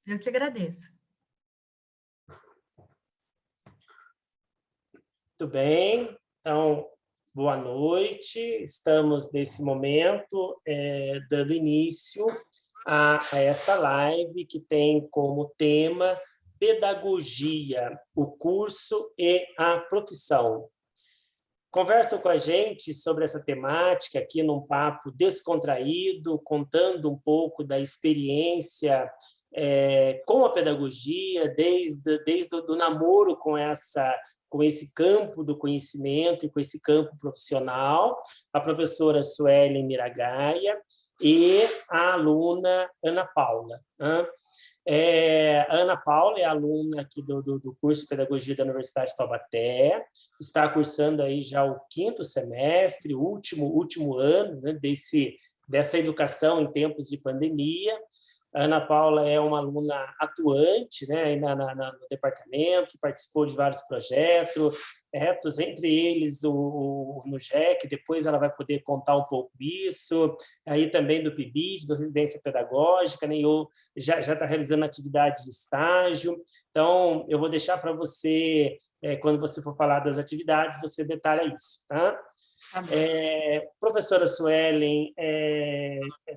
Eu que agradeço. Muito bem, então, boa noite. Estamos, nesse momento, dando início a esta live, que tem como tema Pedagogia, o curso e a profissão. Conversam com a gente sobre essa temática aqui num papo descontraído, contando um pouco da experiência com a pedagogia, desde o namoro com esse campo do conhecimento e com esse campo profissional, a professora Suelen Miragaia e a aluna Ana Paula. A Ana Paula é aluna aqui do curso de Pedagogia da Universidade de Taubaté, está cursando aí já o 5º semestre, último ano, né, dessa educação em tempos de pandemia. A Ana Paula é uma aluna atuante, né, no departamento, participou de vários projetos, entre eles o NUGEC, depois ela vai poder contar um pouco disso, aí também do PIBID, do Residência Pedagógica, né, já está realizando atividade de estágio. Então, eu vou deixar para você, quando você for falar das atividades, você detalha isso, tá? Professora Suelen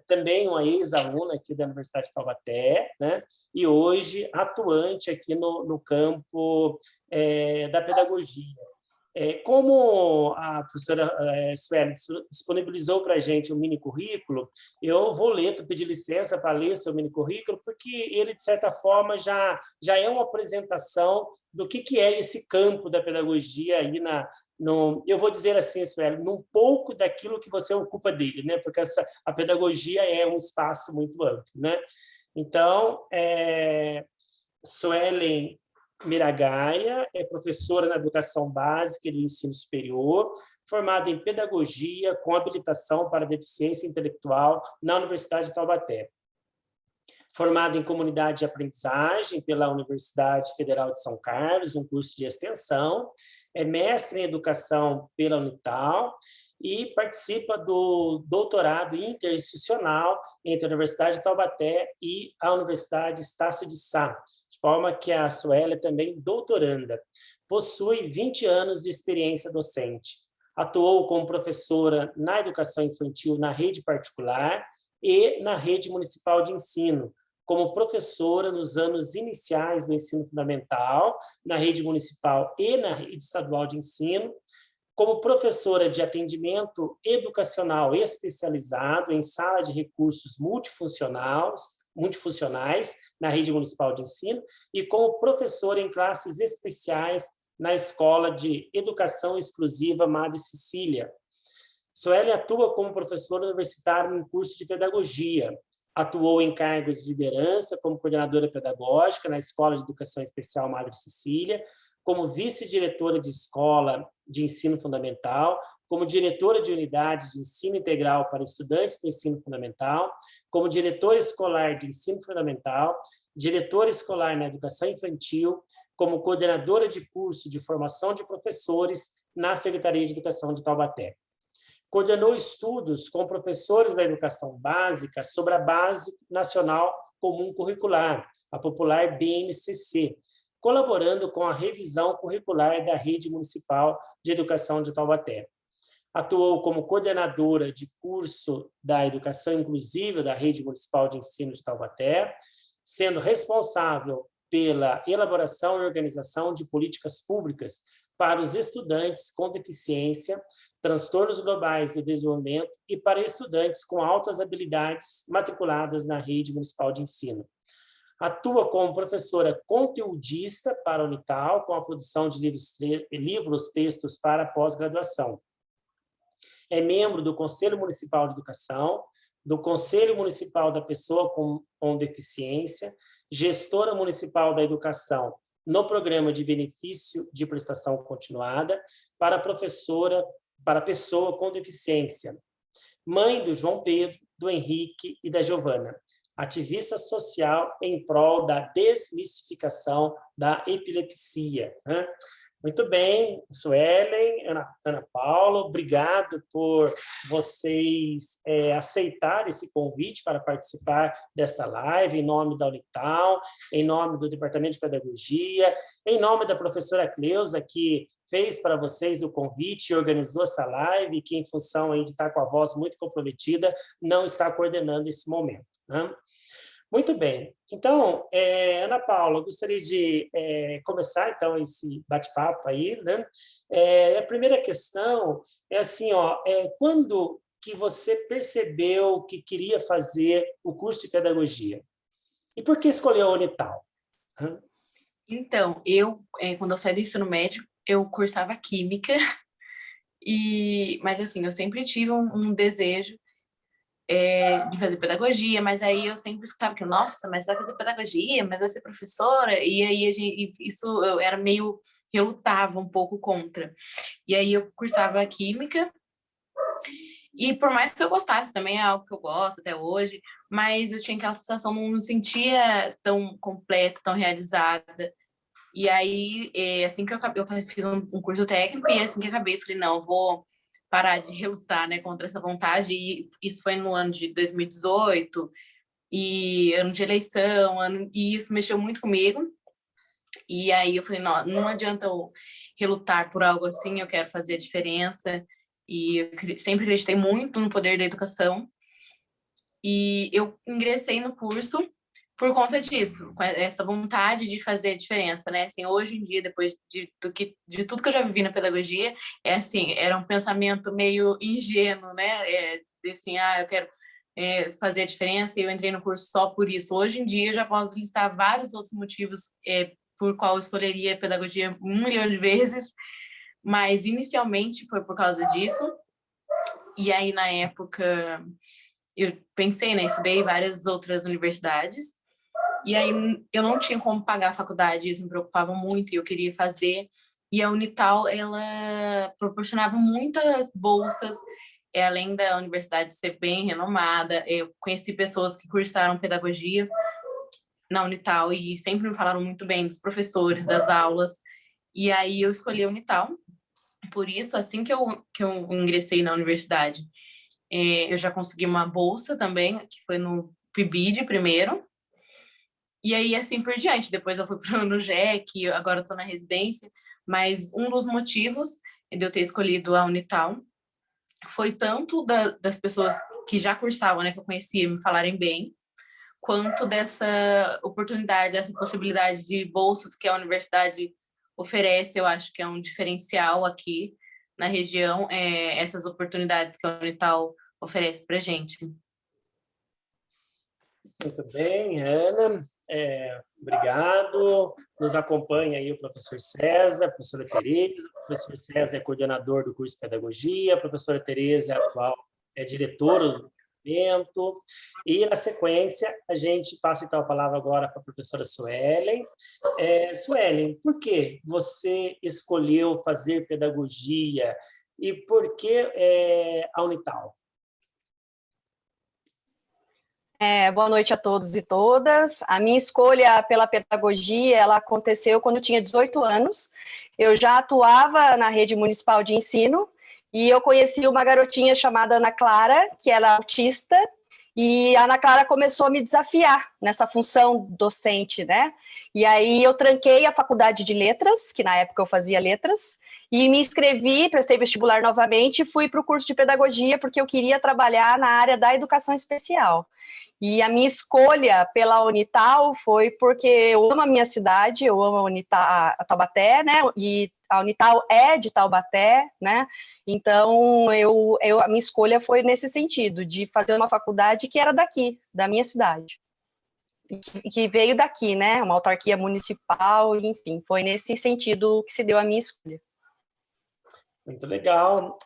também uma ex-aluna aqui da Universidade de Taubaté, né? E hoje atuante aqui no campo da pedagogia. Como a professora Suelen disponibilizou para a gente um mini-currículo, eu vou pedir licença para ler seu mini-currículo, porque ele, de certa forma, já é uma apresentação do que é esse campo da pedagogia aí eu vou dizer assim, Suelen, num pouco daquilo que você ocupa dele, né? Porque a pedagogia é um espaço muito amplo, né? Então, Suelen Miragaia é professora na educação básica e no ensino superior, formada em pedagogia com habilitação para deficiência intelectual na Universidade de Taubaté. Formada em comunidade de aprendizagem pela Universidade Federal de São Carlos, um curso de extensão, é mestre em educação pela Unital e participa do doutorado interinstitucional entre a Universidade de Taubaté e a Universidade Estácio de Sá, de forma que a Suelen é também doutoranda. Possui 20 anos de experiência docente. Atuou como professora na educação infantil na rede particular e na rede municipal de ensino, como professora nos anos iniciais do ensino fundamental, na rede municipal e na rede estadual de ensino, como professora de atendimento educacional especializado em sala de recursos multifuncionais na rede municipal de ensino e como professora em classes especiais na Escola de Educação Exclusiva Madre Cecília. Suelen atua como professora universitária em curso de pedagogia. Atuou em cargos de liderança como coordenadora pedagógica na Escola de Educação Especial Madre Cecília, como vice-diretora de escola de ensino fundamental, como diretora de unidade de ensino integral para estudantes do ensino fundamental, como diretora escolar de ensino fundamental, diretora escolar na educação infantil, como coordenadora de curso de formação de professores na Secretaria de Educação de Taubaté. Coordenou estudos com professores da educação básica sobre a Base Nacional Comum Curricular, a popular BNCC, colaborando com a revisão curricular da Rede Municipal de Educação de Taubaté. Atuou como coordenadora de curso da Educação Inclusiva da Rede Municipal de Ensino de Taubaté, sendo responsável pela elaboração e organização de políticas públicas para os estudantes com deficiência, transtornos globais do desenvolvimento e para estudantes com altas habilidades matriculadas na rede municipal de ensino. Atua como professora conteudista para a Unital, com a produção de livros, textos para pós-graduação. É membro do Conselho Municipal de Educação, do Conselho Municipal da Pessoa com Deficiência, gestora municipal da educação no programa de benefício de prestação continuada para pessoa com deficiência. Mãe do João Pedro, do Henrique e da Giovana. Ativista social em prol da desmistificação da epilepsia. Muito bem, Suelen, Ana Paula, obrigado por vocês aceitarem esse convite para participar desta live, em nome da Unital, em nome do Departamento de Pedagogia, em nome da professora Cleusa, que fez para vocês o convite e organizou essa live, que em função aí de estar com a voz muito comprometida, não está coordenando esse momento, né? Muito bem. Então, Ana Paula, eu gostaria de começar, então, esse bate-papo aí, né? A primeira questão é assim, quando que você percebeu que queria fazer o curso de pedagogia? E por que escolheu a Unital? Então, quando eu saí do ensino médio, eu cursava Química, mas assim, eu sempre tive um desejo de fazer pedagogia, mas aí eu sempre escutava que, nossa, mas vai fazer pedagogia, mas vai ser professora, e aí isso eu era meio, relutava um pouco contra. E aí eu cursava Química, e por mais que eu gostasse, também é algo que eu gosto até hoje, mas eu tinha aquela sensação, não me sentia tão completa, tão realizada. E aí, assim que eu acabei, eu fiz um curso técnico, e assim que eu acabei, eu falei, não, eu vou parar de relutar, né, contra essa vontade, e isso foi no ano de 2018, e ano de eleição, e isso mexeu muito comigo, e aí eu falei, não adianta eu relutar por algo assim, eu quero fazer a diferença, e eu sempre acreditei muito no poder da educação, e eu ingressei no curso por conta disso, com essa vontade de fazer a diferença, né? Assim, hoje em dia, depois de tudo que eu já vivi na pedagogia, assim, era um pensamento meio ingênuo, né? Assim, eu quero fazer a diferença, e eu entrei no curso só por isso. Hoje em dia, eu já posso listar vários outros motivos por qual eu escolheria a pedagogia 1 milhão de vezes, mas inicialmente foi por causa disso. E aí, na época, eu pensei, né? Estudei em várias outras universidades, e aí eu não tinha como pagar a faculdade, isso me preocupava muito e eu queria fazer. E a Unital, ela proporcionava muitas bolsas, além da universidade ser bem renomada. Eu conheci pessoas que cursaram pedagogia na Unital e sempre me falaram muito bem dos professores, das aulas. E aí eu escolhi a Unital. Por isso, assim que eu ingressei na universidade, eu já consegui uma bolsa também, que foi no PIBID primeiro, e aí, assim por diante. Depois eu fui no JEC, agora eu estou na residência. Mas um dos motivos de eu ter escolhido a Unital foi tanto das pessoas que já cursavam, né, que eu conhecia, me falarem bem, quanto dessa oportunidade, dessa possibilidade de bolsas que a universidade oferece. Eu acho que é um diferencial aqui na região, essas oportunidades que a Unital oferece para gente. Muito bem, Ana. Obrigado. Nos acompanha aí o professor César, a professora Tereza. O professor César é coordenador do curso de Pedagogia, a professora Tereza é atual diretora do departamento. E, na sequência, a gente passa, então, a palavra agora para a professora Suelen. Suelen, por que você escolheu fazer pedagogia e por que a Unital? Boa noite a todos e todas. A minha escolha pela pedagogia, ela aconteceu quando eu tinha 18 anos. Eu já atuava na rede municipal de ensino e eu conheci uma garotinha chamada Ana Clara, que era autista, e a Ana Clara começou a me desafiar nessa função docente, né? E aí eu tranquei a faculdade de letras, que na época eu fazia letras, e me inscrevi, prestei vestibular novamente e fui para o curso de pedagogia, porque eu queria trabalhar na área da educação especial. E a minha escolha pela Unital foi porque eu amo a minha cidade, eu amo a Taubaté, né? E a Unital é de Taubaté, né? Então, a minha escolha foi nesse sentido, de fazer uma faculdade que era daqui, da minha cidade. Que veio daqui, né? Uma autarquia municipal, enfim, foi nesse sentido que se deu a minha escolha. Muito legal.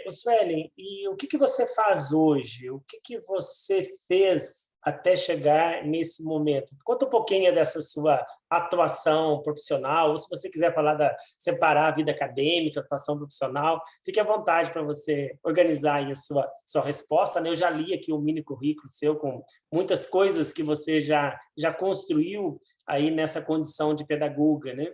Suelen, e o que você faz hoje? O que você fez até chegar nesse momento? Conta um pouquinho dessa sua atuação profissional, ou se você quiser separar a vida acadêmica, a atuação profissional, fique à vontade para você organizar aí a sua resposta, né? Eu já li aqui um mini currículo seu com muitas coisas que você já construiu aí nessa condição de pedagoga, né?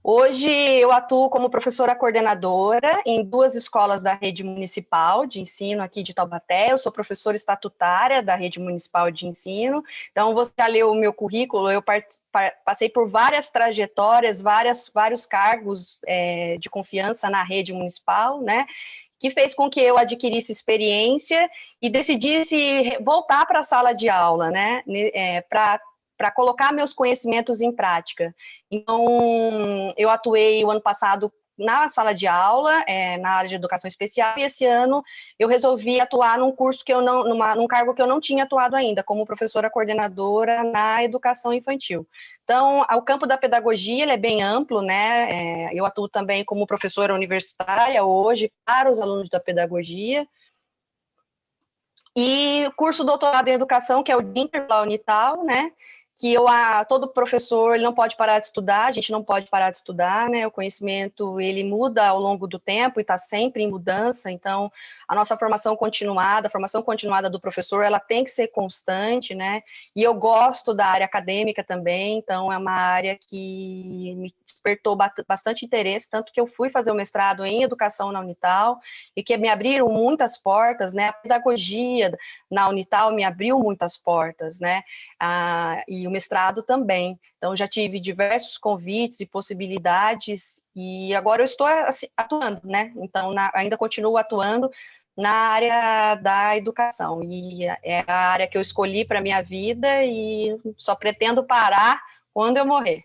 Hoje eu atuo como professora coordenadora em 2 escolas da rede municipal de ensino aqui de Taubaté. Eu sou professora estatutária da rede municipal de ensino. Então, você já leu o meu currículo, eu passei por várias trajetórias, vários cargos de confiança na rede municipal, né? Que fez com que eu adquirisse experiência e decidisse voltar para a sala de aula, né? Para colocar meus conhecimentos em prática. Então, eu atuei o ano passado na sala de aula, na área de educação especial, e esse ano eu resolvi atuar num curso que eu não, num cargo que eu não tinha atuado ainda, como professora coordenadora na educação infantil. Então, o campo da pedagogia ele é bem amplo, né? Eu atuo também como professora universitária hoje para os alunos da pedagogia. E o curso doutorado em educação, que é o DINTER pela Unital, né? Que todo professor ele não pode parar de estudar, a gente não pode parar de estudar, né? O conhecimento ele muda ao longo do tempo e está sempre em mudança. Então, a nossa formação continuada do professor, ela tem que ser constante, né? E eu gosto da área acadêmica também, então é uma área que me despertou bastante interesse, tanto que eu fui fazer o mestrado em educação na Unital e que me abriram muitas portas, né? A pedagogia na Unital me abriu muitas portas, né? E o mestrado também. Então, já tive diversos convites e possibilidades, e agora eu estou assim, atuando, né? Então, ainda continuo atuando na área da educação, e é a área que eu escolhi para a minha vida, e só pretendo parar quando eu morrer.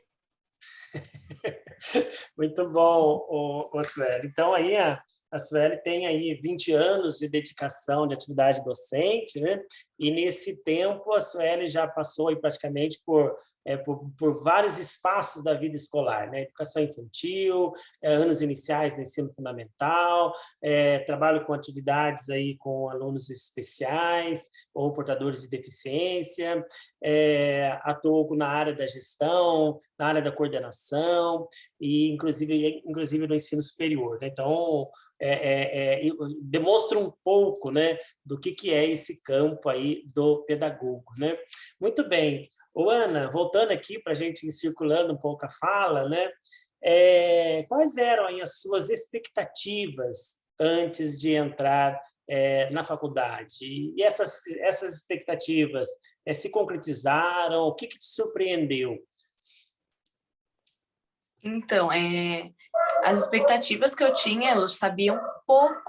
Muito bom, Sueli. Então, aí a Sueli tem aí 20 anos de dedicação de atividade docente, né? E nesse tempo a Sueli já passou aí praticamente por vários espaços da vida escolar, né? Educação infantil, anos iniciais do ensino fundamental, trabalho com atividades aí com alunos especiais ou portadores de deficiência, atuou na área da gestão, na área da coordenação e inclusive no ensino superior, né? Então demonstra um pouco, né, do que é esse campo aí do pedagogo, né? Muito bem. Ana, voltando aqui para a gente ir circulando um pouco a fala, né? Quais eram aí as suas expectativas antes de entrar na faculdade? E essas expectativas se concretizaram? O que te surpreendeu? Então, as expectativas que eu tinha, eu sabia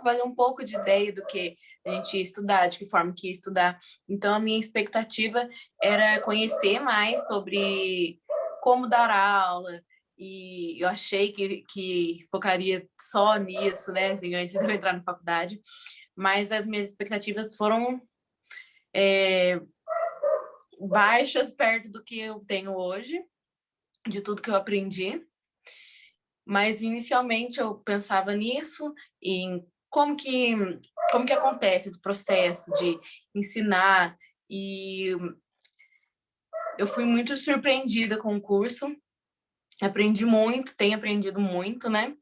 fazer um pouco de ideia do que a gente ia estudar, de que forma que ia estudar. Então, a minha expectativa era conhecer mais sobre como dar aula, e eu achei que focaria só nisso, né, assim, antes de eu entrar na faculdade, mas as minhas expectativas foram baixas perto do que eu tenho hoje, de tudo que eu aprendi. Mas, inicialmente, eu pensava nisso, em como que acontece esse processo de ensinar, e eu fui muito surpreendida com o curso, aprendi muito, tenho aprendido muito, né?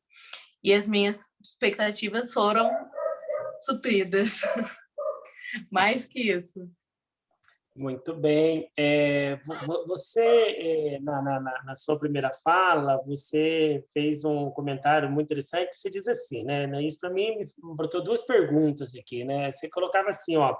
E as minhas expectativas foram supridas, mais que isso. Muito bem. Você, na sua primeira fala, você fez um comentário muito interessante. Você diz assim, né? Isso para mim me brotou 2 perguntas aqui, né? Você colocava assim, ó,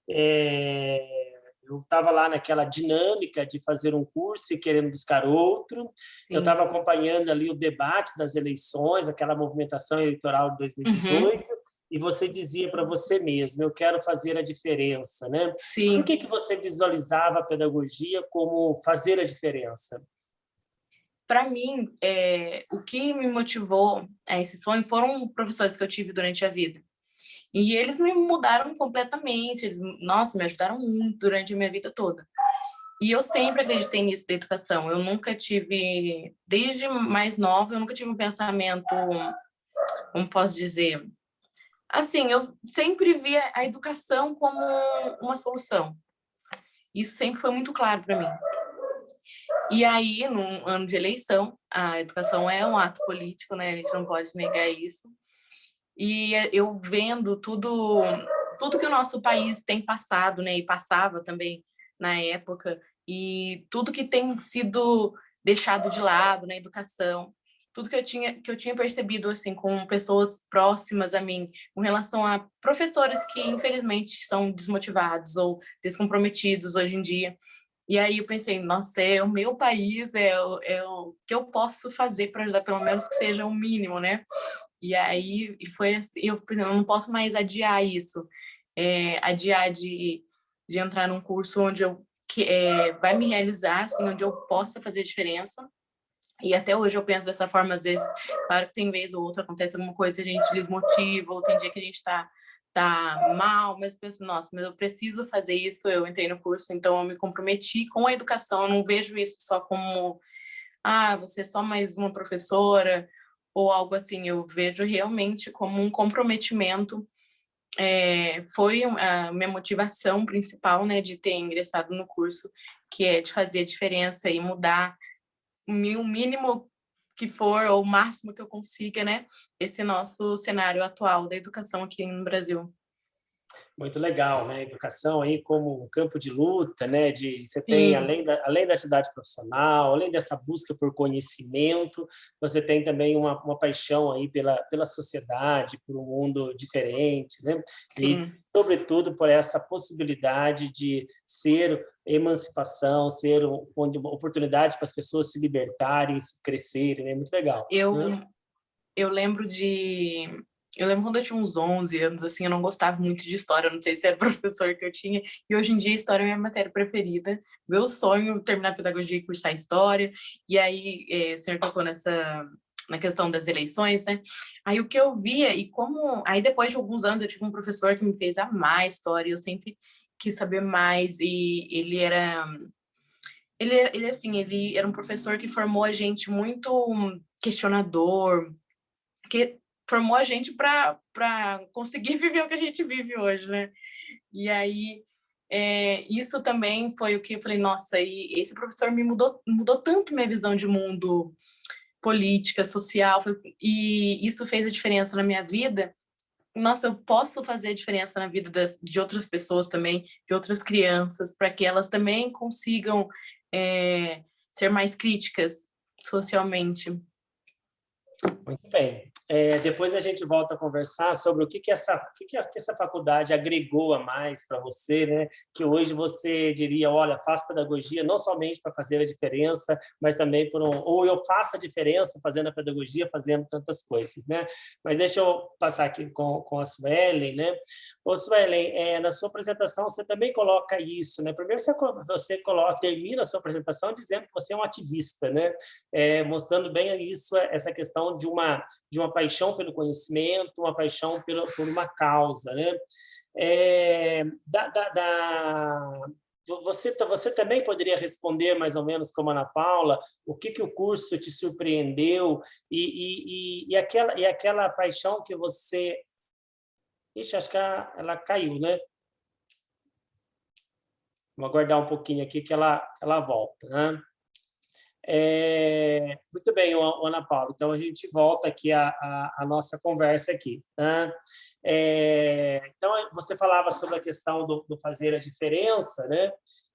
eu estava lá naquela dinâmica de fazer um curso e querendo buscar outro. Sim. Eu estava acompanhando ali o debate das eleições, aquela movimentação eleitoral de 2018. Uhum. E você dizia para você mesmo, eu quero fazer a diferença, né? Sim. Por que você visualizava a pedagogia como fazer a diferença? Para mim, o que me motivou a esse sonho foram professores que eu tive durante a vida. E eles me mudaram completamente, nossa, me ajudaram muito durante a minha vida toda. E eu sempre acreditei nisso da educação. Eu nunca tive, desde mais nova, eu nunca tive um pensamento, como posso dizer, assim, eu sempre via a educação como uma solução. Isso sempre foi muito claro para mim. E aí, num ano de eleição, a educação é um ato político, né? A gente não pode negar isso. E eu vendo tudo que o nosso país tem passado, né? E passava também na época, e tudo que tem sido deixado de lado na educação. tudo que eu tinha percebido, assim, com pessoas próximas a mim, com relação a professores que, infelizmente, estão desmotivados ou descomprometidos hoje em dia. E aí eu pensei, nossa, é o meu país, é o que eu posso fazer para ajudar, pelo menos que seja o mínimo, né? E aí foi assim, eu pensei, eu não posso mais adiar isso, adiar de entrar num curso onde vai me realizar, assim, onde eu possa fazer diferença. E até hoje eu penso dessa forma, às vezes, claro que tem vez ou outra acontece alguma coisa, a gente desmotiva, ou tem dia que a gente tá mal, mas eu penso, nossa, mas eu preciso fazer isso, eu entrei no curso, então eu me comprometi com a educação, eu não vejo isso só como, você é só mais uma professora, ou algo assim, eu vejo realmente como um comprometimento. Foi a minha motivação principal, né, de ter ingressado no curso, que é de fazer a diferença e mudar o mínimo que for, ou o máximo que eu consiga, né, esse nosso cenário atual da educação aqui no Brasil. Muito legal, né? Educação aí como um campo de luta, né? Você tem, Sim, além da atividade profissional, além dessa busca por conhecimento, você tem também uma paixão aí pela sociedade, por um mundo diferente, né? E, sim. sobretudo, por essa possibilidade de ser emancipação, ser uma oportunidade para as pessoas se libertarem, se crescerem, né? Muito legal, Eu, né? eu lembro de... Eu lembro quando eu tinha uns 11 anos, assim, eu não gostava muito de história, eu não sei se era professor que eu tinha, e hoje em dia história é a minha matéria preferida. Meu sonho é terminar pedagogia e cursar história, e aí o senhor tocou na questão das eleições, né? Aí o que eu via, e como... Aí depois de alguns anos eu tive um professor que me fez amar a história, eu sempre quis saber mais, e ele era um professor que formou a gente muito questionador, que formou a gente para conseguir viver o que a gente vive hoje, né? E aí, isso também foi o que eu falei, nossa, e esse professor me mudou tanto minha visão de mundo, política, social, e isso fez a diferença na minha vida. Nossa, eu posso fazer a diferença na vida de outras pessoas também, de outras crianças, para que elas também consigam ser mais críticas socialmente. Muito bem. Depois a gente volta a conversar sobre o que essa faculdade agregou a mais para você, né? Que hoje você diria, olha, faço pedagogia não somente para fazer a diferença, mas também ou eu faço a diferença fazendo a pedagogia, fazendo tantas coisas, né? Mas deixa eu passar aqui com a Suelen, né? Ô, Suelen, na sua apresentação você também coloca isso, né? Primeiro você termina a sua apresentação dizendo que você é um ativista, né? Mostrando bem isso, essa questão de uma paixão pelo conhecimento, uma paixão por uma causa, né? Você também poderia responder mais ou menos como a Ana Paula, o que o curso te surpreendeu e aquela paixão que você... Ixi, acho que ela caiu, né? Vamos aguardar um pouquinho aqui que ela volta, né? Muito bem, Ana Paula. Então, a gente volta aqui a nossa conversa aqui, né? Então, você falava sobre a questão do fazer a diferença, né?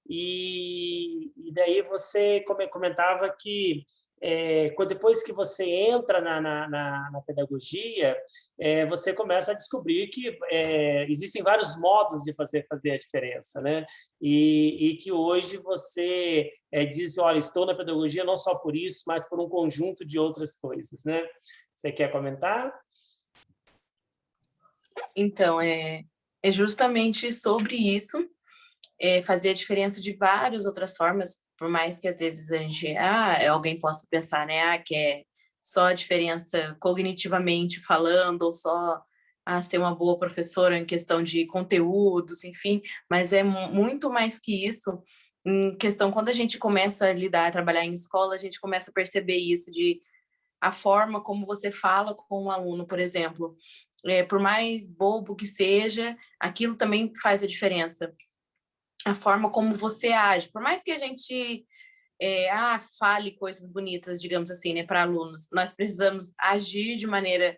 E daí você comentava que depois que você entra na pedagogia, você começa a descobrir que existem vários modos de fazer a diferença, né? E que hoje você diz, olha, estou na pedagogia não só por isso, mas por um conjunto de outras coisas, né? Você quer comentar? Então, é justamente sobre isso, fazer a diferença de várias outras formas, por mais que às vezes a gente, alguém possa pensar, né, que é só a diferença cognitivamente falando, ou só ser uma boa professora em questão de conteúdos, enfim, mas é muito mais que isso. Em questão, quando a gente começa a lidar, a trabalhar em escola, a gente começa a perceber isso, de a forma como você fala com um aluno, por exemplo. Por mais bobo que seja, aquilo também faz a diferença. A forma como você age, por mais que a gente fale coisas bonitas, digamos assim, né, para alunos, nós precisamos agir de maneira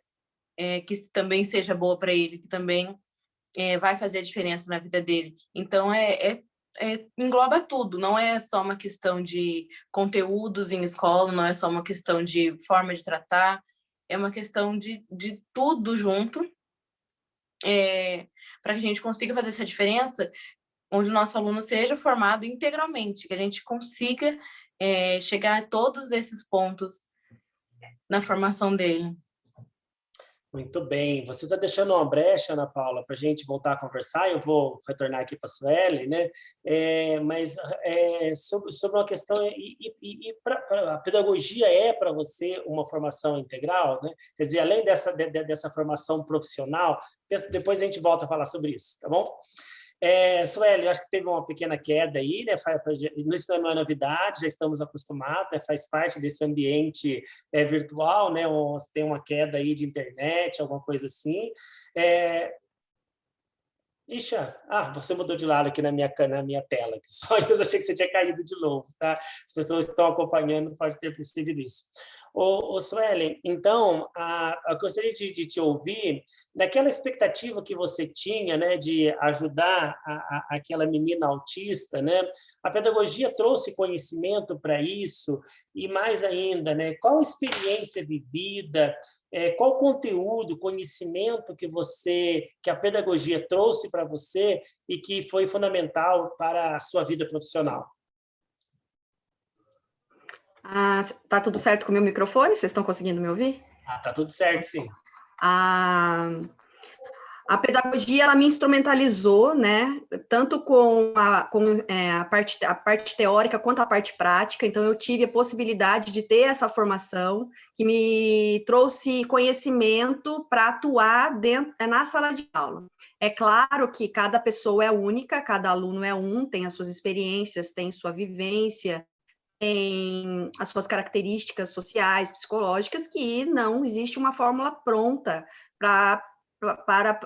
que também seja boa para ele, que também vai fazer a diferença na vida dele. Então, engloba tudo, não é só uma questão de conteúdos em escola, não é só uma questão de forma de tratar, é uma questão de tudo junto, para que a gente consiga fazer essa diferença, onde o nosso aluno seja formado integralmente, que a gente consiga chegar a todos esses pontos na formação dele. Muito bem. Você está deixando uma brecha, Ana Paula, para a gente voltar a conversar. Eu vou retornar aqui para a Sueli, né? Mas sobre uma questão, a pedagogia é para você uma formação integral, né? Quer dizer, além dessa formação profissional, depois a gente volta a falar sobre isso, tá bom? Sueli, eu acho que teve uma pequena queda aí, né? Isso não é novidade, já estamos acostumados, né? Faz parte desse ambiente virtual, né? Tem uma queda aí de internet, alguma coisa assim. Isha, você mudou de lado aqui na minha tela. Só eu achei que você tinha caído de novo, tá? As pessoas que estão acompanhando podem ter percebido isso. Sueli, então, eu gostaria de te ouvir naquela expectativa que você tinha, né, de ajudar aquela menina autista, né? A pedagogia trouxe conhecimento para isso e mais ainda, né? Qual experiência vivida, qual conteúdo, conhecimento que a pedagogia trouxe para você e que foi fundamental para a sua vida profissional? Tá tudo certo com o meu microfone? Vocês estão conseguindo me ouvir? Tá tudo certo, sim. A pedagogia, ela me instrumentalizou, né, tanto com a parte teórica quanto a parte prática, então eu tive a possibilidade de ter essa formação, que me trouxe conhecimento para atuar na sala de aula. É claro que cada pessoa é única, cada aluno é tem as suas experiências, tem sua vivência, tem as suas características sociais, psicológicas, que não existe uma fórmula pronta para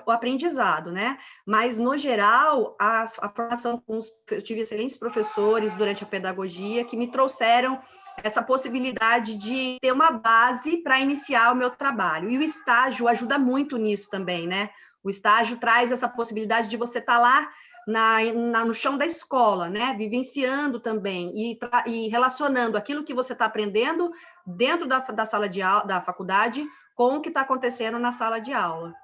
o aprendizado, né? Mas, no geral, a formação eu tive excelentes professores durante a pedagogia que me trouxeram essa possibilidade de ter uma base para iniciar o meu trabalho. E o estágio ajuda muito nisso também, né? O estágio traz essa possibilidade de você estar lá no chão da escola, né? Vivenciando também e relacionando aquilo que você está aprendendo dentro da sala de aula, da faculdade, com o que está acontecendo na sala de aula.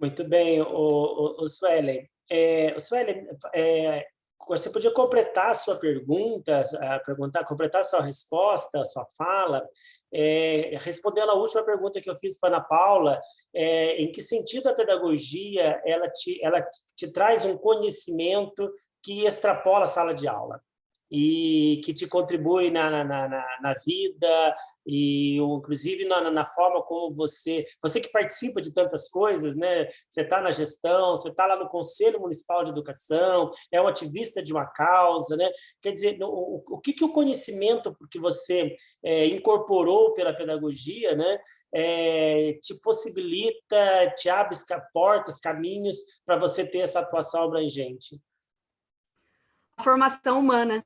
Muito bem, Suelen. Suelen, você podia completar a sua pergunta, completar a sua resposta, a sua fala, respondendo à última pergunta que eu fiz para a Ana Paula, em que sentido a pedagogia ela te traz um conhecimento que extrapola a sala de aula e que te contribui na vida e inclusive na forma como você que participa de tantas coisas, né? Você está na gestão, você está lá no Conselho Municipal de Educação, é um ativista de uma causa, né? Quer dizer, o que o conhecimento que você incorporou pela pedagogia, né? Te possibilita, te abre portas, caminhos para você ter essa atuação abrangente? A formação humana.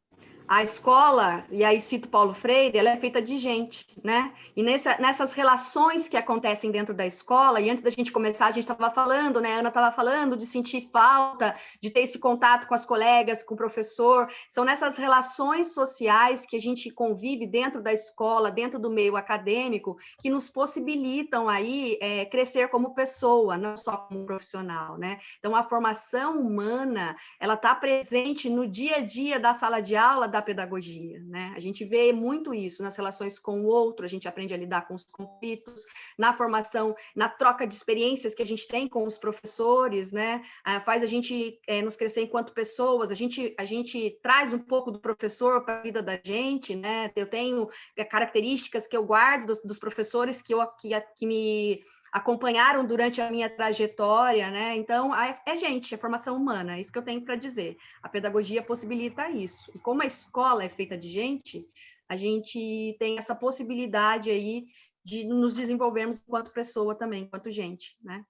A escola, e aí cito Paulo Freire, ela é feita de gente, né? E nessas relações que acontecem dentro da escola, e antes da gente começar, a gente estava falando, né? A Ana estava falando de sentir falta, de ter esse contato com as colegas, com o professor. São nessas relações sociais que a gente convive dentro da escola, dentro do meio acadêmico, que nos possibilitam aí crescer como pessoa, não só como profissional, né? Então, a formação humana, ela está presente no dia a dia da sala de aula, da pedagogia, né? A gente vê muito isso nas relações com o outro, a gente aprende a lidar com os conflitos, na formação, na troca de experiências que a gente tem com os professores, né? Faz a gente nos crescer enquanto pessoas, a gente traz um pouco do professor para a vida da gente, né? Eu tenho características que eu guardo dos professores que me acompanharam durante a minha trajetória, né? Então, gente, é formação humana, é isso que eu tenho para dizer. A pedagogia possibilita isso. E como a escola é feita de gente, a gente tem essa possibilidade aí de nos desenvolvermos enquanto pessoa também, enquanto gente, né?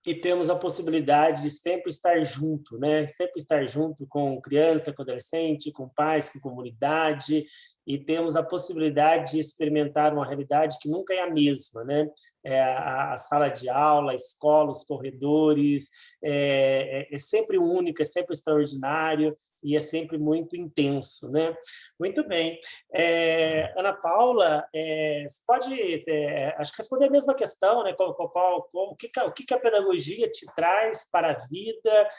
E temos a possibilidade de sempre estar junto, né? Sempre estar junto com criança, com adolescente, com pais, com comunidade, e temos a possibilidade de experimentar uma realidade que nunca é a mesma, né? A sala de aula, a escola, os corredores, é sempre único, é sempre extraordinário e é sempre muito intenso, né? Muito bem. Ana Paula, você pode, acho que responder a mesma questão, né? O que a pedagogia te traz para a vida,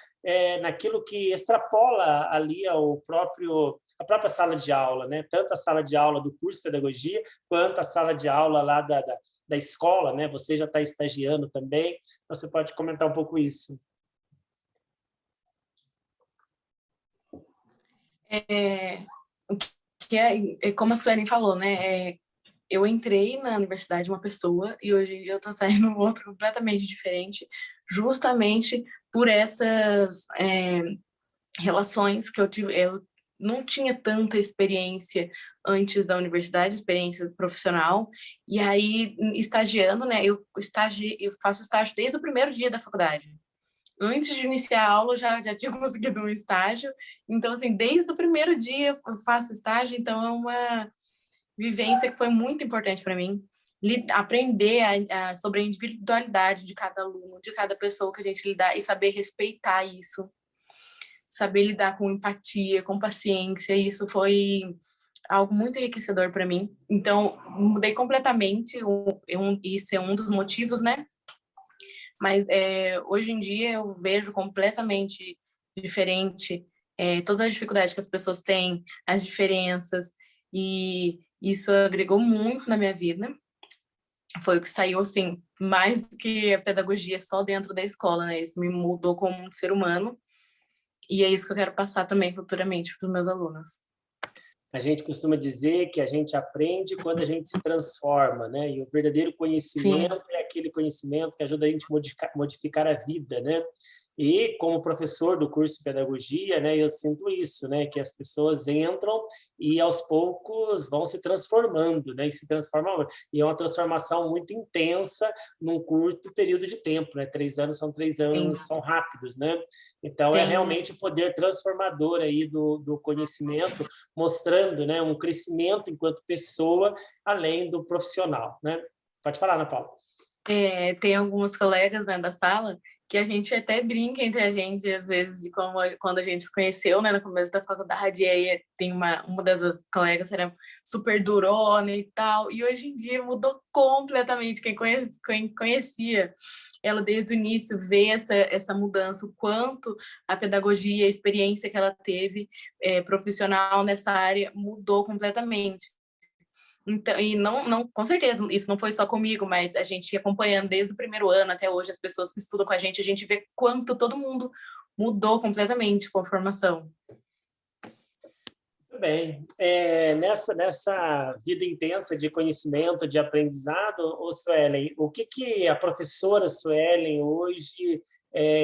naquilo que extrapola ali a própria sala de aula, né? Tanto a sala de aula do curso de pedagogia, quanto a sala de aula lá da escola, né? Você já está estagiando também, então você pode comentar um pouco isso. O que como a Suelen falou, né? Eu entrei na universidade uma pessoa e hoje em dia eu estou saindo outra completamente diferente, justamente por essas relações que eu tive. Eu não tinha tanta experiência antes da universidade, experiência profissional, e aí, estagiando, né, eu faço estágio desde o primeiro dia da faculdade. Antes de iniciar a aula, já tinha conseguido um estágio, então, assim, desde o primeiro dia eu faço estágio, então é uma vivência que foi muito importante para mim, aprender sobre a individualidade de cada aluno, de cada pessoa que a gente lidar, e saber respeitar isso, saber lidar com empatia, com paciência, isso foi algo muito enriquecedor para mim. Então, mudei completamente, isso é um dos motivos, né? Mas hoje em dia eu vejo completamente diferente todas as dificuldades que as pessoas têm, as diferenças, e isso agregou muito na minha vida. Foi o que saiu, assim, mais do que a pedagogia só dentro da escola, né? Isso me mudou como um ser humano. E é isso que eu quero passar também futuramente para os meus alunos. A gente costuma dizer que a gente aprende quando a gente se transforma, né? E o verdadeiro conhecimento Sim. é aquele conhecimento que ajuda a gente a modificar a vida, né? E como professor do curso de pedagogia, né, eu sinto isso, né, que as pessoas entram e aos poucos vão se transformando, né, e se transformam. E é uma transformação muito intensa num curto período de tempo, né? 3 anos são 3 anos, Sim. são rápidos, né? Então é Sim. realmente o poder transformador aí do conhecimento, mostrando, né, um crescimento enquanto pessoa além do profissional, né? Pode falar, Ana Paula. Tem alguns colegas, né, da sala que a gente até brinca entre a gente, às vezes, de quando a gente se conheceu, né, no começo da faculdade, e aí tem uma dessas colegas era super durona e tal, e hoje em dia mudou completamente. Quem conhecia ela desde o início vê essa mudança, o quanto a pedagogia, a experiência que ela teve profissional nessa área mudou completamente. Então, e não, com certeza, isso não foi só comigo, mas a gente acompanhando desde o primeiro ano até hoje, as pessoas que estudam com a gente vê quanto todo mundo mudou completamente com a formação. Muito bem. Nessa vida intensa de conhecimento, de aprendizado, Suelen, o que a professora Suelen hoje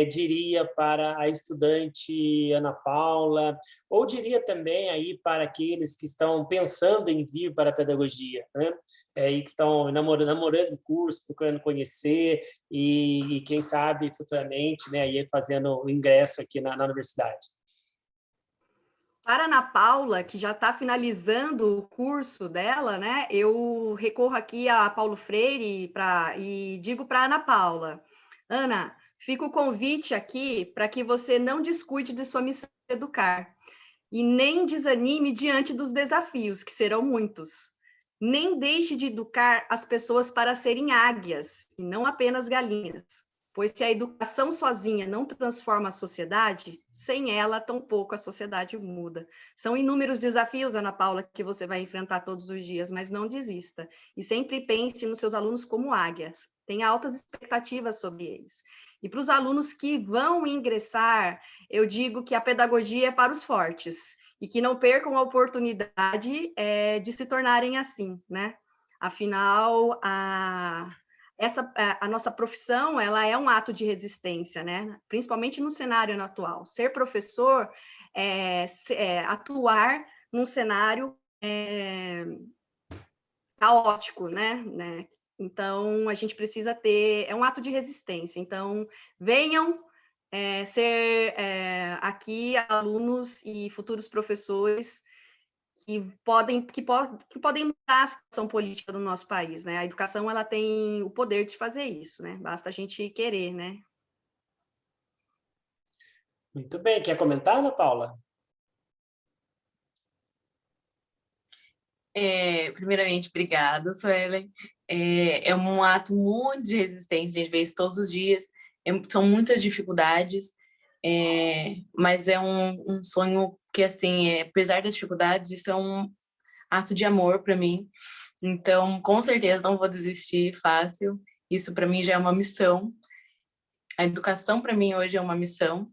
diria para a estudante Ana Paula, ou diria também aí para aqueles que estão pensando em vir para a pedagogia, né? E que estão namorando o curso, procurando conhecer e quem sabe futuramente, né, aí fazendo o ingresso aqui na universidade. Para a Ana Paula, que já está finalizando o curso dela, né? Eu recorro aqui a Paulo Freire e digo para a Ana Paula: Ana, fica o convite aqui para que você não descuide de sua missão de educar e nem desanime diante dos desafios, que serão muitos. Nem deixe de educar as pessoas para serem águias e não apenas galinhas. Pois se a educação sozinha não transforma a sociedade, sem ela, tampouco a sociedade muda. São inúmeros desafios, Ana Paula, que você vai enfrentar todos os dias, mas não desista. E sempre pense nos seus alunos como águias. Tenha altas expectativas sobre eles. E para os alunos que vão ingressar, eu digo que a pedagogia é para os fortes e que não percam a oportunidade de se tornarem assim, né? Afinal, a nossa profissão, ela é um ato de resistência, né? Principalmente no cenário atual. Ser professor atuar num cenário caótico, né? Então, a gente precisa ter... É um ato de resistência. Então, venham ser aqui alunos e futuros professores que podem mudar a situação política do nosso país, né? A educação, ela tem o poder de fazer isso, né? Basta a gente querer, né? Muito bem. Quer comentar, Ana Paula? Primeiramente, obrigada, Suelen. É um ato muito de resistência, a gente vê isso todos os dias, são muitas dificuldades, mas é um sonho que, assim, apesar das dificuldades, isso é um ato de amor para mim, então, com certeza, não vou desistir fácil, isso para mim já é uma missão, a educação para mim hoje é uma missão,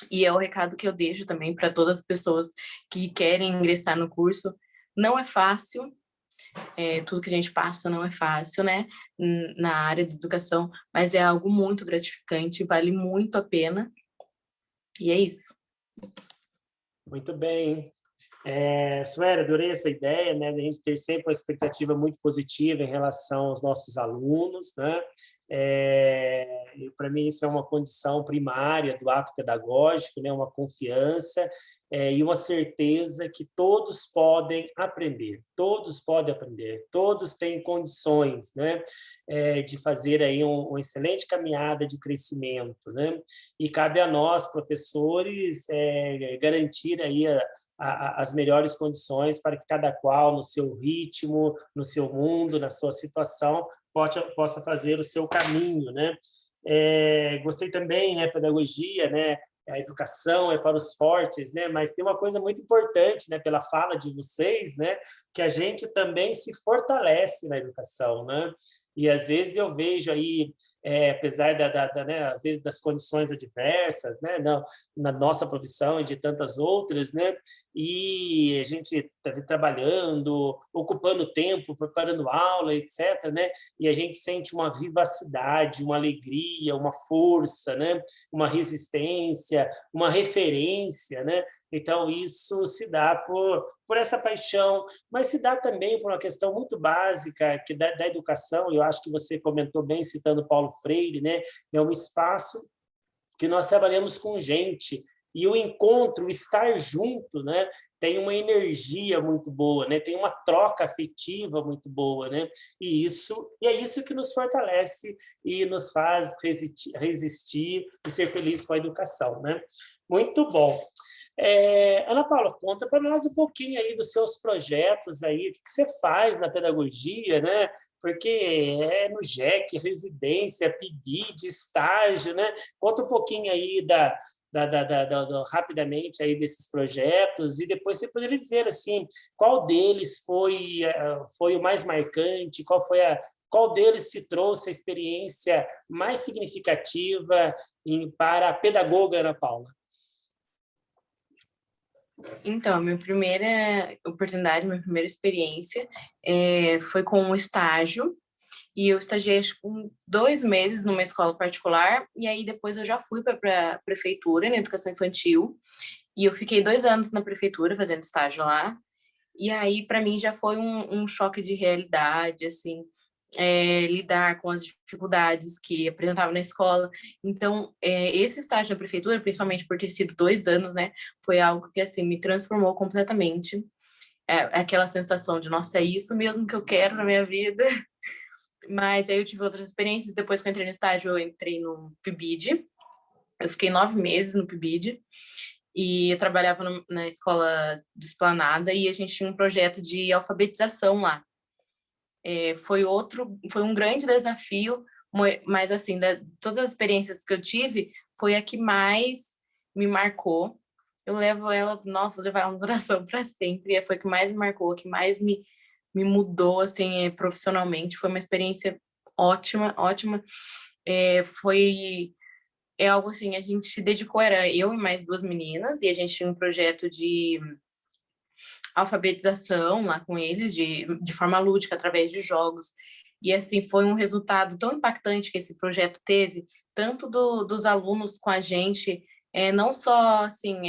e é o recado que eu deixo também para todas as pessoas que querem ingressar no curso. Não é fácil, tudo que a gente passa não é fácil, né? Na área de educação, mas é algo muito gratificante, vale muito a pena. E é isso. Muito bem. Sueli, adorei essa ideia, né, de a gente ter sempre uma expectativa muito positiva em relação aos nossos alunos, né? Para mim, isso é uma condição primária do ato pedagógico, né? Uma confiança e uma certeza que todos podem aprender, todos têm condições, né, de fazer aí uma excelente caminhada de crescimento, né? E cabe a nós, professores, garantir aí as melhores condições para que cada qual, no seu ritmo, no seu mundo, na sua situação, possa fazer o seu caminho, né? Gostei também, né, pedagogia, né? A educação é para os fortes, né? Mas tem uma coisa muito importante, né, pela fala de vocês, né, que a gente também se fortalece na educação, né? E às vezes eu vejo aí, apesar né, às vezes das condições adversas, né, na nossa profissão e de tantas outras, né, e a gente está trabalhando, ocupando tempo, preparando aula, etc., né, e a gente sente uma vivacidade, uma alegria, uma força, né, uma resistência, uma referência, né? Então, isso se dá por essa paixão, mas se dá também por uma questão muito básica que da educação, e eu acho que você comentou bem, citando Paulo Freire, né? É um espaço que nós trabalhamos com gente, e o encontro, o estar junto, né, tem uma energia muito boa, né? Tem uma troca afetiva muito boa, né? E é isso que nos fortalece e nos faz resistir e ser feliz com a educação, né? Muito bom. Ana Paula, conta para nós um pouquinho aí dos seus projetos aí, o que você faz na pedagogia, né? Porque no JEC, residência, PIBID, estágio, né? Conta um pouquinho aí rapidamente aí desses projetos, e depois você poderia dizer assim, qual deles foi o mais marcante, qual deles te trouxe a experiência mais significativa para a pedagoga Ana Paula? Então, a minha primeira oportunidade, minha primeira experiência foi com um estágio, e eu estagiei acho, com 2 meses numa escola particular, e aí depois eu já fui para a prefeitura, na educação infantil, e eu fiquei 2 anos na prefeitura fazendo estágio lá, e aí para mim já foi um choque de realidade, assim, lidar com as dificuldades que apresentava na escola. Então, esse estágio na prefeitura, principalmente por ter sido 2 anos, né, foi algo que, assim, me transformou completamente. Aquela sensação de, nossa, é isso mesmo que eu quero na minha vida. Mas aí eu tive outras experiências. Depois que eu entrei no estágio, eu entrei no PIBID. Eu fiquei 9 meses no PIBID. E eu trabalhava na escola do Esplanada, e a gente tinha um projeto de alfabetização lá. Foi um grande desafio, mas assim, todas as experiências que eu tive, foi a que mais me marcou. Eu levo ela, nossa, vou levar ela no coração para sempre, e foi a que mais me marcou, a que mais me mudou, assim, profissionalmente. Foi uma experiência ótima, ótima. É algo assim, a gente se dedicou, era eu e mais 2 meninas, e a gente tinha um projeto de alfabetização lá com eles, de forma lúdica, através de jogos. E, assim, foi um resultado tão impactante que esse projeto teve, tanto dos alunos com a gente, não só, assim,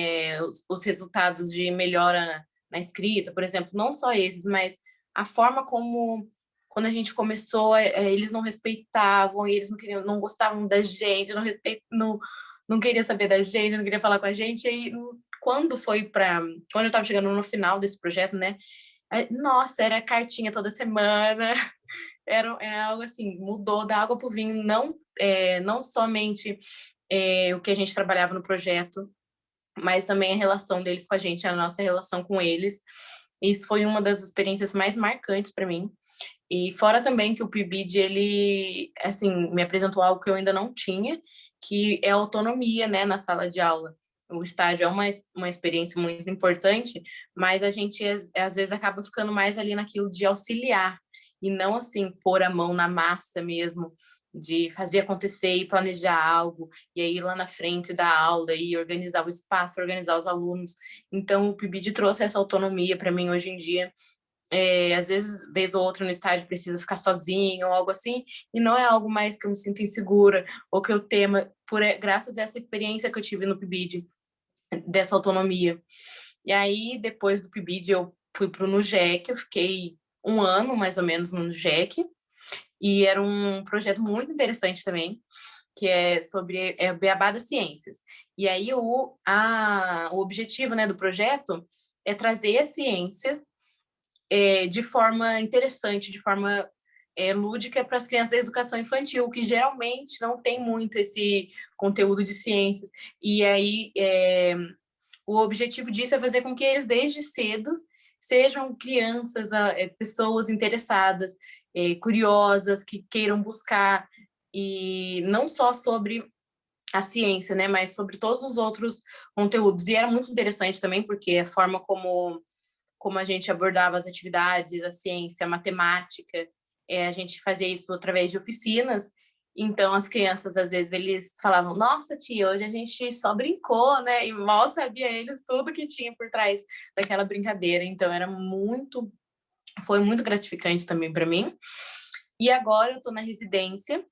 os resultados de melhora na escrita, por exemplo, não só esses, mas a forma como, quando a gente começou, eles não respeitavam, e eles não gostavam da gente, não queria saber da gente, não queria falar com a gente, e aí quando eu estava chegando no final desse projeto, né? Nossa, era cartinha toda semana, é algo assim, mudou da água para o vinho, não somente o que a gente trabalhava no projeto, mas também a relação deles com a gente, a nossa relação com eles. Isso foi uma das experiências mais marcantes para mim. E fora também que o PIBID, ele, assim, me apresentou algo que eu ainda não tinha, que é a autonomia, né, na sala de aula. O estágio é uma experiência muito importante, mas a gente, às vezes, acaba ficando mais ali naquilo de auxiliar, e não, assim, pôr a mão na massa mesmo, de fazer acontecer e planejar algo, e aí lá na frente dar aula e organizar o espaço, organizar os alunos. Então, o PIBID trouxe essa autonomia para mim hoje em dia. Às vezes, vez ou outra no estágio precisa ficar sozinho ou algo assim, e não é algo mais que eu me sinto insegura, ou que eu tema, graças a essa experiência que eu tive no PIBID, dessa autonomia. E aí, depois do PIBID, eu fui para o NUGEC, eu fiquei 1 ano, mais ou menos, no NUGEC, e era um projeto muito interessante também, que é sobre Beabá das Ciências. E aí, o objetivo, né, do projeto é trazer as ciências de forma interessante, de forma lúdica para as crianças da educação infantil, que geralmente não tem muito esse conteúdo de ciências. E aí, o objetivo disso é fazer com que eles, desde cedo, sejam crianças, pessoas interessadas, curiosas, que queiram buscar, e não só sobre a ciência, né, mas sobre todos os outros conteúdos. E era muito interessante também, porque a forma como a gente abordava as atividades, a ciência, a matemática, a gente fazia isso através de oficinas. Então, as crianças, às vezes, eles falavam, nossa, tia, hoje a gente só brincou, né? E mal sabia eles tudo que tinha por trás daquela brincadeira. Então, foi muito gratificante também para mim. E agora eu estou na residência,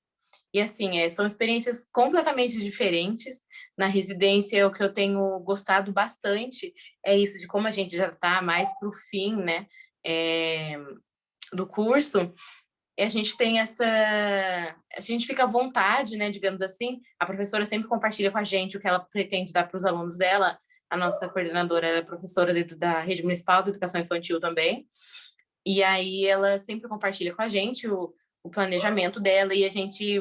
e assim, são experiências completamente diferentes. Na residência, o que eu tenho gostado bastante é isso, de como a gente já está mais para o fim, né, do curso, e a gente tem a gente fica à vontade, né, digamos assim. A professora sempre compartilha com a gente o que ela pretende dar para os alunos dela. A nossa coordenadora, ela é professora da Rede Municipal de Educação Infantil também. E aí ela sempre compartilha com a gente o planejamento dela, e a gente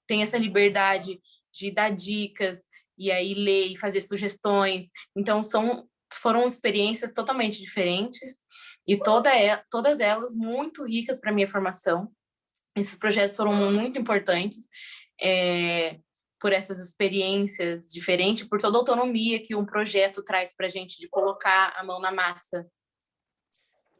tem essa liberdade de dar dicas, e aí ler e fazer sugestões. Então, foram experiências totalmente diferentes, e todas elas muito ricas para a minha formação. Esses projetos foram muito importantes, por essas experiências diferentes, por toda a autonomia que um projeto traz para a gente de colocar a mão na massa.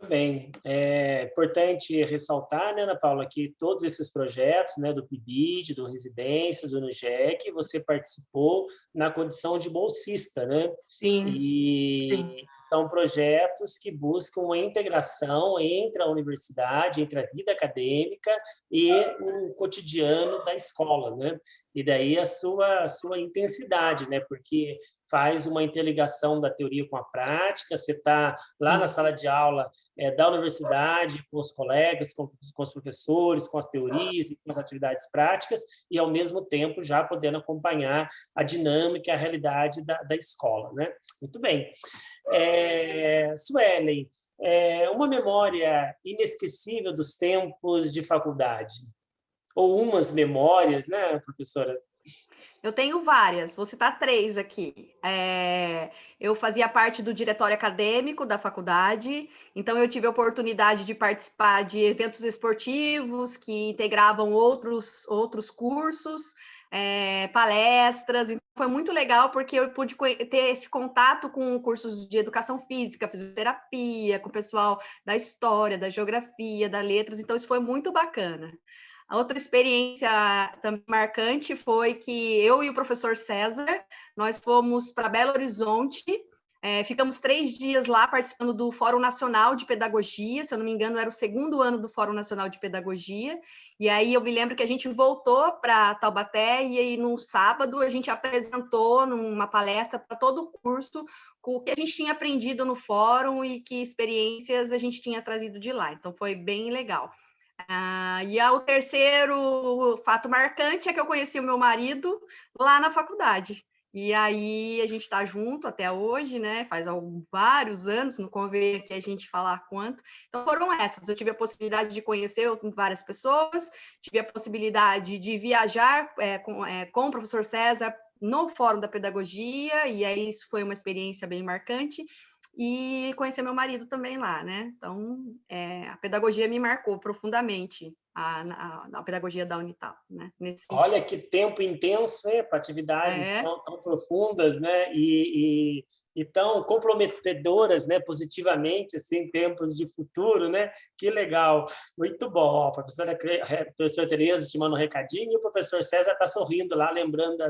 Bem, é importante ressaltar, né, Ana Paula, que todos esses projetos, né, do PIBID, do Residência, do NUGEC, você participou na condição de bolsista, né? Sim, e sim. São projetos que buscam a integração entre a universidade, entre a vida acadêmica e o cotidiano da escola, né? E daí a sua intensidade, né? Porque faz uma interligação da teoria com a prática, você está lá na sala de aula da universidade, com os colegas, com os professores, com as teorias, com as atividades práticas, e, ao mesmo tempo, já podendo acompanhar a dinâmica, a realidade da escola, né? Muito bem. Suelen, uma memória inesquecível dos tempos de faculdade? Ou umas memórias, né, professora? Eu tenho várias, vou citar 3 aqui. Eu fazia parte do diretório acadêmico da faculdade, então eu tive a oportunidade de participar de eventos esportivos que integravam outros cursos, palestras. Então foi muito legal, porque eu pude ter esse contato com cursos de educação física, fisioterapia, com o pessoal da história, da geografia, da letras, então isso foi muito bacana. A outra experiência também marcante foi que eu e o professor César, nós fomos para Belo Horizonte, ficamos 3 dias lá participando do Fórum Nacional de Pedagogia, se eu não me engano, era o 2º ano do Fórum Nacional de Pedagogia, e aí eu me lembro que a gente voltou para Taubaté, e aí no sábado a gente apresentou numa palestra para todo o curso o que a gente tinha aprendido no fórum e que experiências a gente tinha trazido de lá, então foi bem legal. E o terceiro fato marcante é que eu conheci o meu marido lá na faculdade. E aí a gente está junto até hoje, né? Faz vários anos, não convém aqui a gente falar quanto. Então foram essas. Eu tive a possibilidade de conhecer várias pessoas, tive a possibilidade de viajar com o professor César no Fórum da Pedagogia, e aí isso foi uma experiência bem marcante. E conhecer meu marido também lá, né? Então, a pedagogia me marcou profundamente, a pedagogia da Unital, né? Nesse Olha sentido. que tempo intenso, né? Para atividades É. tão profundas, né? E tão comprometedoras, né? Positivamente, assim, em tempos de futuro, né? Que legal, muito bom. Ó, a professora Tereza te manda um recadinho e o professor César está sorrindo lá, lembrando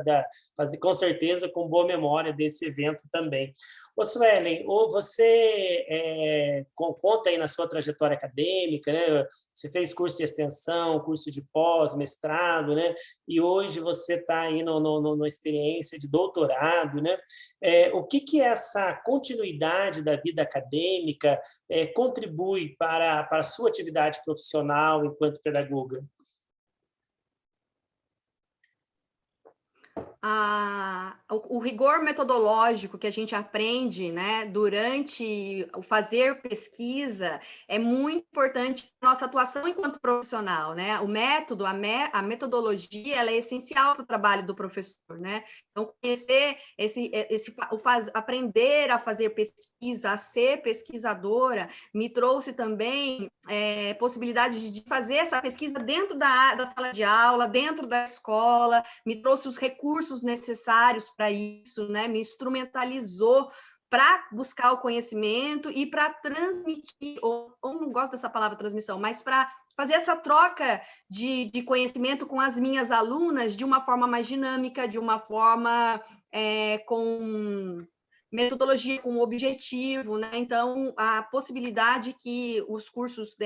com certeza com boa memória desse evento também. Ô, Suelen, você conta aí na sua trajetória acadêmica, né? Você fez curso de extensão, curso de pós, mestrado, né? E hoje você está aí numa experiência de doutorado, né? O que essa continuidade da vida acadêmica contribui para a sua atividade profissional enquanto pedagoga? O rigor metodológico que a gente aprende, né, durante o fazer pesquisa é muito importante para a nossa atuação enquanto profissional, né? O método, a metodologia, ela é essencial para o trabalho do professor, né? Então, conhecer aprender a fazer pesquisa, a ser pesquisadora, me trouxe também possibilidade de fazer essa pesquisa dentro da sala de aula, dentro da escola, me trouxe os recursos necessários para isso, né? Me instrumentalizou para buscar o conhecimento e para transmitir, ou não gosto dessa palavra transmissão, mas para fazer essa troca de conhecimento com as minhas alunas de uma forma mais dinâmica, de uma forma com metodologia, com objetivo, né? Então, a possibilidade que os cursos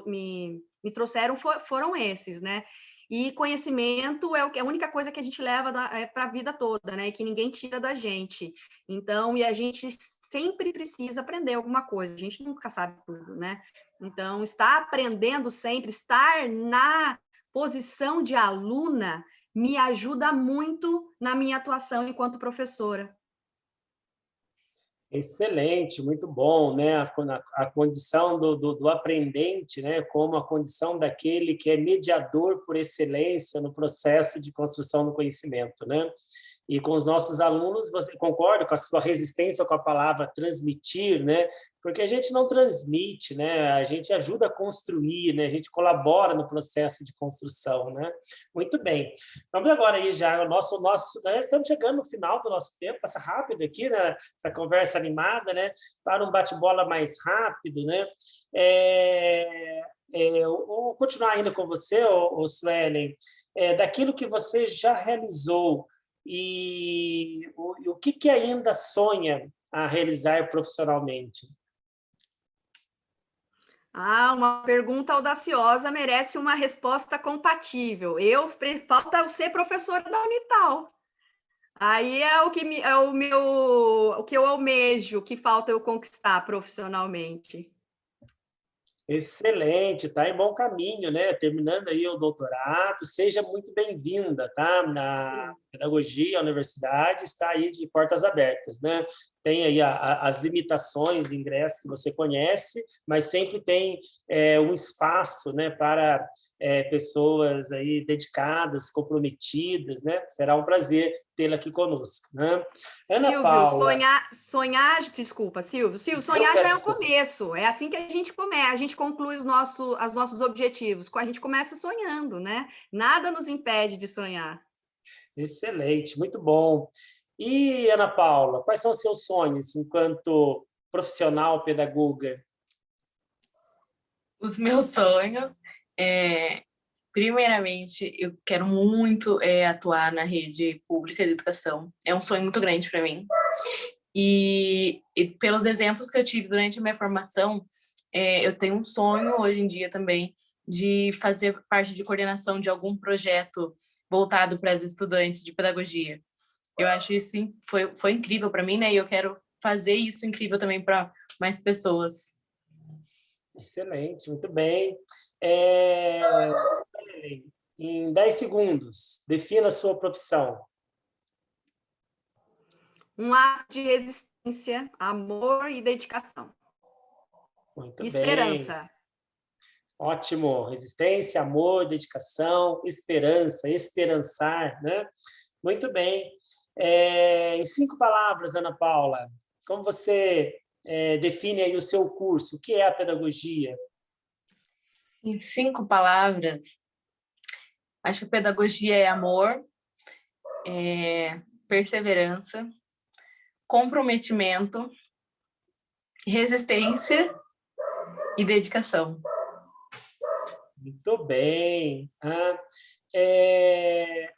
me trouxeram foram esses, né? E conhecimento é a única coisa que a gente leva para a vida toda, né? E que ninguém tira da gente. Então, e a gente sempre precisa aprender alguma coisa, a gente nunca sabe tudo, né? Então, estar aprendendo sempre, estar na posição de aluna, me ajuda muito na minha atuação enquanto professora. Excelente, muito bom, né? A condição do aprendente, né? Como a condição daquele que é mediador por excelência no processo de construção do conhecimento, né? E com os nossos alunos, você concorda com a sua resistência com a palavra transmitir, né? Porque a gente não transmite, né? A gente ajuda a construir, né? A gente colabora no processo de construção, né? Muito bem. Vamos agora aí já nós estamos chegando no final do nosso tempo, passa rápido aqui, né? Essa conversa animada, né? Para um bate-bola mais rápido, né? Eu vou continuar ainda com você, Suelen, daquilo que você já realizou e o que ainda sonha a realizar profissionalmente? Uma pergunta audaciosa merece uma resposta compatível. Falta eu ser professora da Unital. Aí é o que eu almejo, que falta eu conquistar profissionalmente. Excelente, tá em bom caminho, né? Terminando aí o doutorado, seja muito bem-vinda, tá? Na pedagogia, a universidade está aí de portas abertas, né? Tem aí as limitações de ingresso que você conhece, mas sempre tem um espaço, né, para pessoas aí dedicadas, comprometidas, né? Será um prazer tê-la aqui conosco, né? Ana Silvio, Paula. desculpa, Silvio, sonhar já é o começo, é assim que a gente começa, a gente conclui os nossos objetivos, a gente começa sonhando, né? Nada nos impede de sonhar. Excelente, muito bom. E, Ana Paula, quais são os seus sonhos enquanto profissional pedagoga? Os meus sonhos, primeiramente, eu quero muito atuar na rede pública de educação. É um sonho muito grande para mim. E pelos exemplos que eu tive durante a minha formação, eu tenho um sonho hoje em dia também de fazer parte de coordenação de algum projeto voltado para as estudantes de pedagogia. Eu acho isso foi incrível para mim, né? E eu quero fazer isso incrível também para mais pessoas. Excelente, muito bem. Em 10 segundos, defina a sua profissão. Um ato de resistência, amor e dedicação. Muito E bem. esperança. Ótimo. Resistência, amor, dedicação, esperança, esperançar, né? Muito bem. Em 5 palavras, Ana Paula, como você define aí o seu curso? O que é a pedagogia? Em 5 palavras, acho que a pedagogia é amor, perseverança, comprometimento, resistência e dedicação. Muito bem.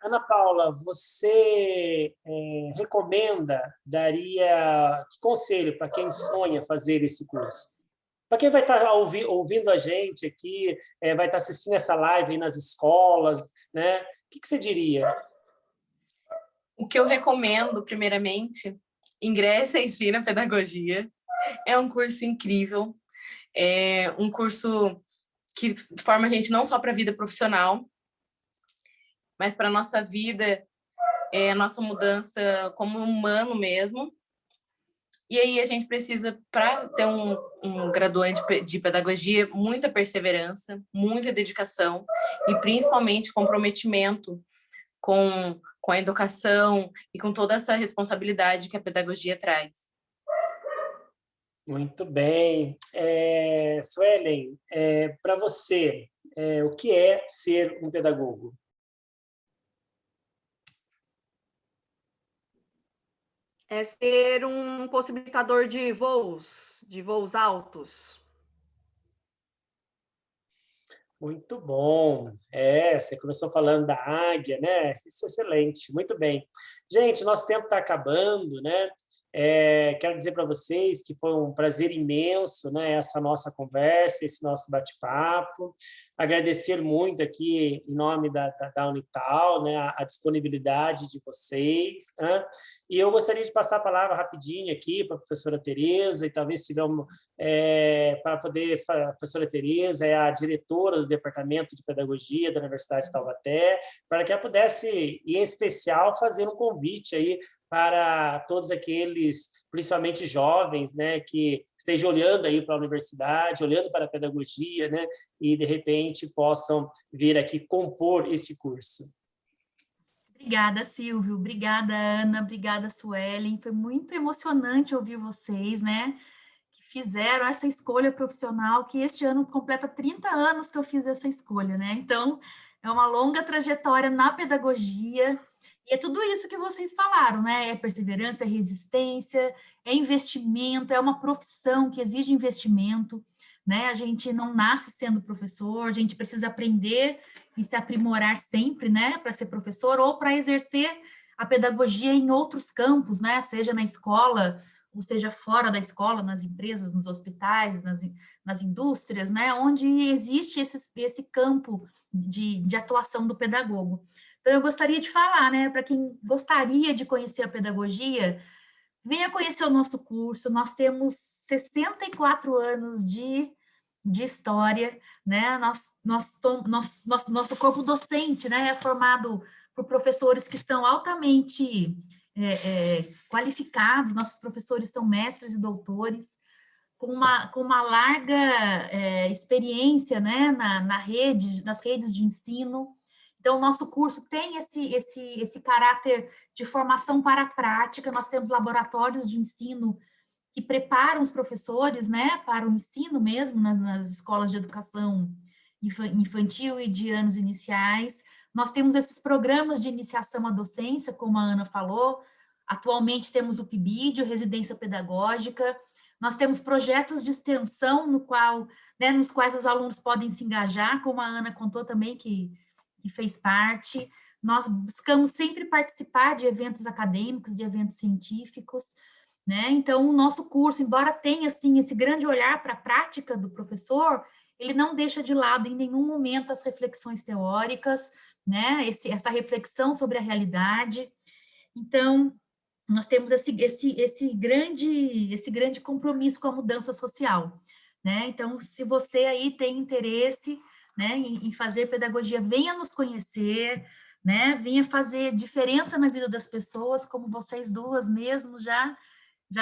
Ana Paula, você daria que conselho para quem sonha fazer esse curso? Para quem vai estar ouvindo a gente aqui, vai estar assistindo essa live aí nas escolas, né? O que você diria? O que eu recomendo, primeiramente, ingresse e ensina pedagogia. É um curso incrível, é um curso que forma a gente não só para a vida profissional, mas para a nossa vida, a nossa mudança como humano mesmo. E aí a gente precisa, para ser um graduante de pedagogia, muita perseverança, muita dedicação e principalmente comprometimento com a educação e com toda essa responsabilidade que a pedagogia traz. Muito bem. Suelen, para você, o que é ser um pedagogo? É ser um possibilitador de voos altos. Muito bom. Você começou falando da águia, né? Isso é excelente, muito bem. Gente, nosso tempo está acabando, né? Quero dizer para vocês que foi um prazer imenso, né, essa nossa conversa, esse nosso bate-papo. Agradecer muito aqui, em nome da Unital, né, a disponibilidade de vocês. Né? E eu gostaria de passar a palavra rapidinho aqui para a professora Tereza, e talvez tivemos, para poder... A professora Tereza é a diretora do Departamento de Pedagogia da Universidade de Taubaté, para que ela pudesse, em especial, fazer um convite aí para todos aqueles, principalmente jovens, né, que estejam olhando aí para a universidade, olhando para a pedagogia, né, e de repente possam vir aqui compor esse curso. Obrigada, Silvio. Obrigada, Ana. Obrigada, Suelen. Foi muito emocionante ouvir vocês, né, que fizeram essa escolha profissional, que este ano completa 30 anos que eu fiz essa escolha, né? Então, é uma longa trajetória na pedagogia. E é tudo isso que vocês falaram, né? É perseverança, é resistência, é investimento, é uma profissão que exige investimento, né? A gente não nasce sendo professor, a gente precisa aprender e se aprimorar sempre, né? Para ser professor ou para exercer a pedagogia em outros campos, né? Seja na escola, ou seja fora da escola, nas empresas, nos hospitais, nas indústrias, né? Onde existe esse campo de atuação do pedagogo. Então, eu gostaria de falar, né, para quem gostaria de conhecer a pedagogia, venha conhecer o nosso curso. Nós temos 64 anos de história, né? Nosso corpo docente, né, é formado por professores que são altamente qualificados. Nossos professores são mestres e doutores, com uma larga experiência, né, nas redes de ensino. Então, o nosso curso tem esse caráter de formação para a prática. Nós temos laboratórios de ensino que preparam os professores, né, para o ensino mesmo, nas escolas de educação infantil e de anos iniciais. Nós temos esses programas de iniciação à docência, como a Ana falou. Atualmente temos o PIBID, Residência Pedagógica. Nós temos projetos de extensão nos quais os alunos podem se engajar, como a Ana contou também, que fez parte. Nós buscamos sempre participar de eventos acadêmicos, de eventos científicos, né? Então, o nosso curso, embora tenha, assim, esse grande olhar para a prática do professor, ele não deixa de lado em nenhum momento as reflexões teóricas, né? Essa reflexão sobre a realidade. Então, nós temos esse grande compromisso com a mudança social, né? Então, se você aí tem interesse, né, em fazer pedagogia, venha nos conhecer, né? Venha fazer diferença na vida das pessoas, como vocês duas mesmo já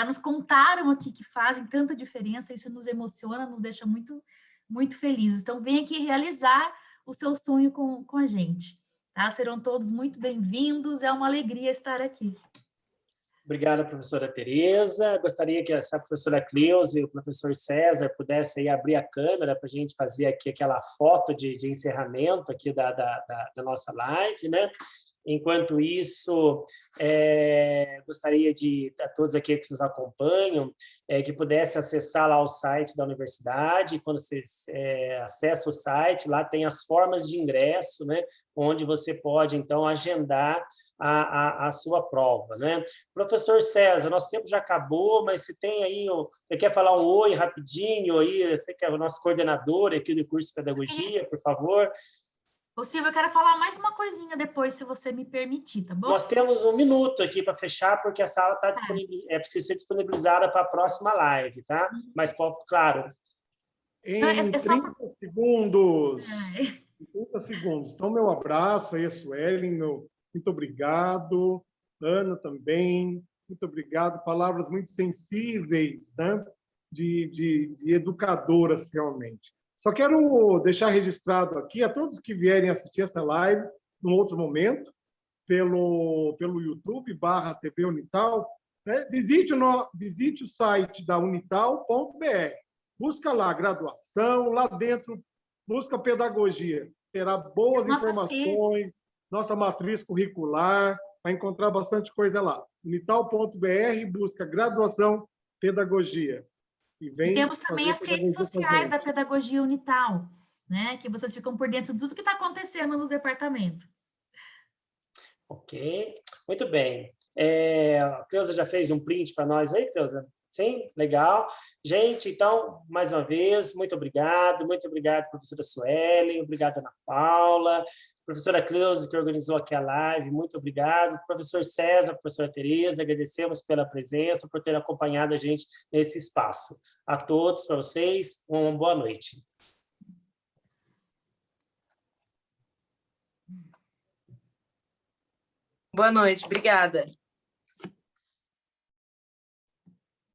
nos contaram aqui que fazem tanta diferença, isso nos emociona, nos deixa muito, muito felizes. Então, venha aqui realizar o seu sonho com a gente, tá? Serão todos muito bem-vindos, é uma alegria estar aqui. Obrigado, professora Tereza. Gostaria que essa professora Cleusa e o professor César pudessem aí abrir a câmera para a gente fazer aqui aquela foto de encerramento aqui da nossa live, né? Enquanto isso, gostaria de, a todos aqui que nos acompanham, que pudesse acessar lá o site da universidade. Quando você acessa o site, lá tem as formas de ingresso, né, onde você pode, então, agendar a sua prova, né? Professor César, nosso tempo já acabou, mas se tem aí, você quer falar um oi rapidinho aí, você que é o nosso coordenador aqui do curso de pedagogia, por favor. Ô, Silvia, eu quero falar mais uma coisinha depois, se você me permitir, tá bom? Nós temos 1 minuto aqui para fechar, porque a sala está precisa ser disponibilizada para a próxima live, tá? Mas, claro. Em 30 segundos. 30 segundos. Então, meu abraço aí, a Suelen, muito obrigado. Ana também, muito obrigado. Palavras muito sensíveis, né? de educadoras, realmente. Só quero deixar registrado aqui a todos que vierem assistir essa live num outro momento, pelo YouTube/TV Unital, né? Visite o site da unital.br. Busca lá graduação, lá dentro busca pedagogia. Terá boas informações, nossa matriz curricular, vai encontrar bastante coisa lá. Unital.br, busca graduação, pedagogia. E temos também as redes sociais da Pedagogia Unital, né? Que vocês ficam por dentro de tudo que está acontecendo no departamento. Ok, muito bem. A Cleusa já fez um print para nós aí, Cleusa? Sim, legal. Gente, então, mais uma vez, muito obrigado, professora Suelen, obrigado, Ana Paula, professora Cleusa, que organizou aqui a live, muito obrigado, professor César, professora Tereza, agradecemos pela presença, por ter acompanhado a gente nesse espaço. A todos, para vocês, uma boa noite. Boa noite, obrigada.